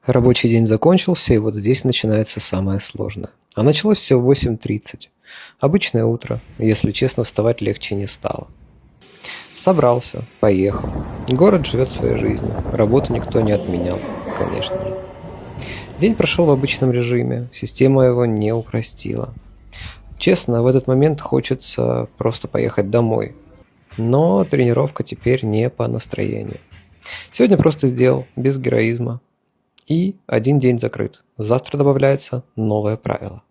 Рабочий день закончился, и вот здесь начинается самое сложное. А началось все в 8:30. Обычное утро, если честно, вставать легче не стало. Собрался, поехал. Город живет своей жизнью, работу никто не отменял, конечно же. День прошел в обычном режиме, система его не упростила. Честно, в этот момент хочется просто поехать домой. Но тренировка теперь не по настроению. Сегодня просто сделал, без героизма. И один день закрыт. Завтра добавляется новое правило.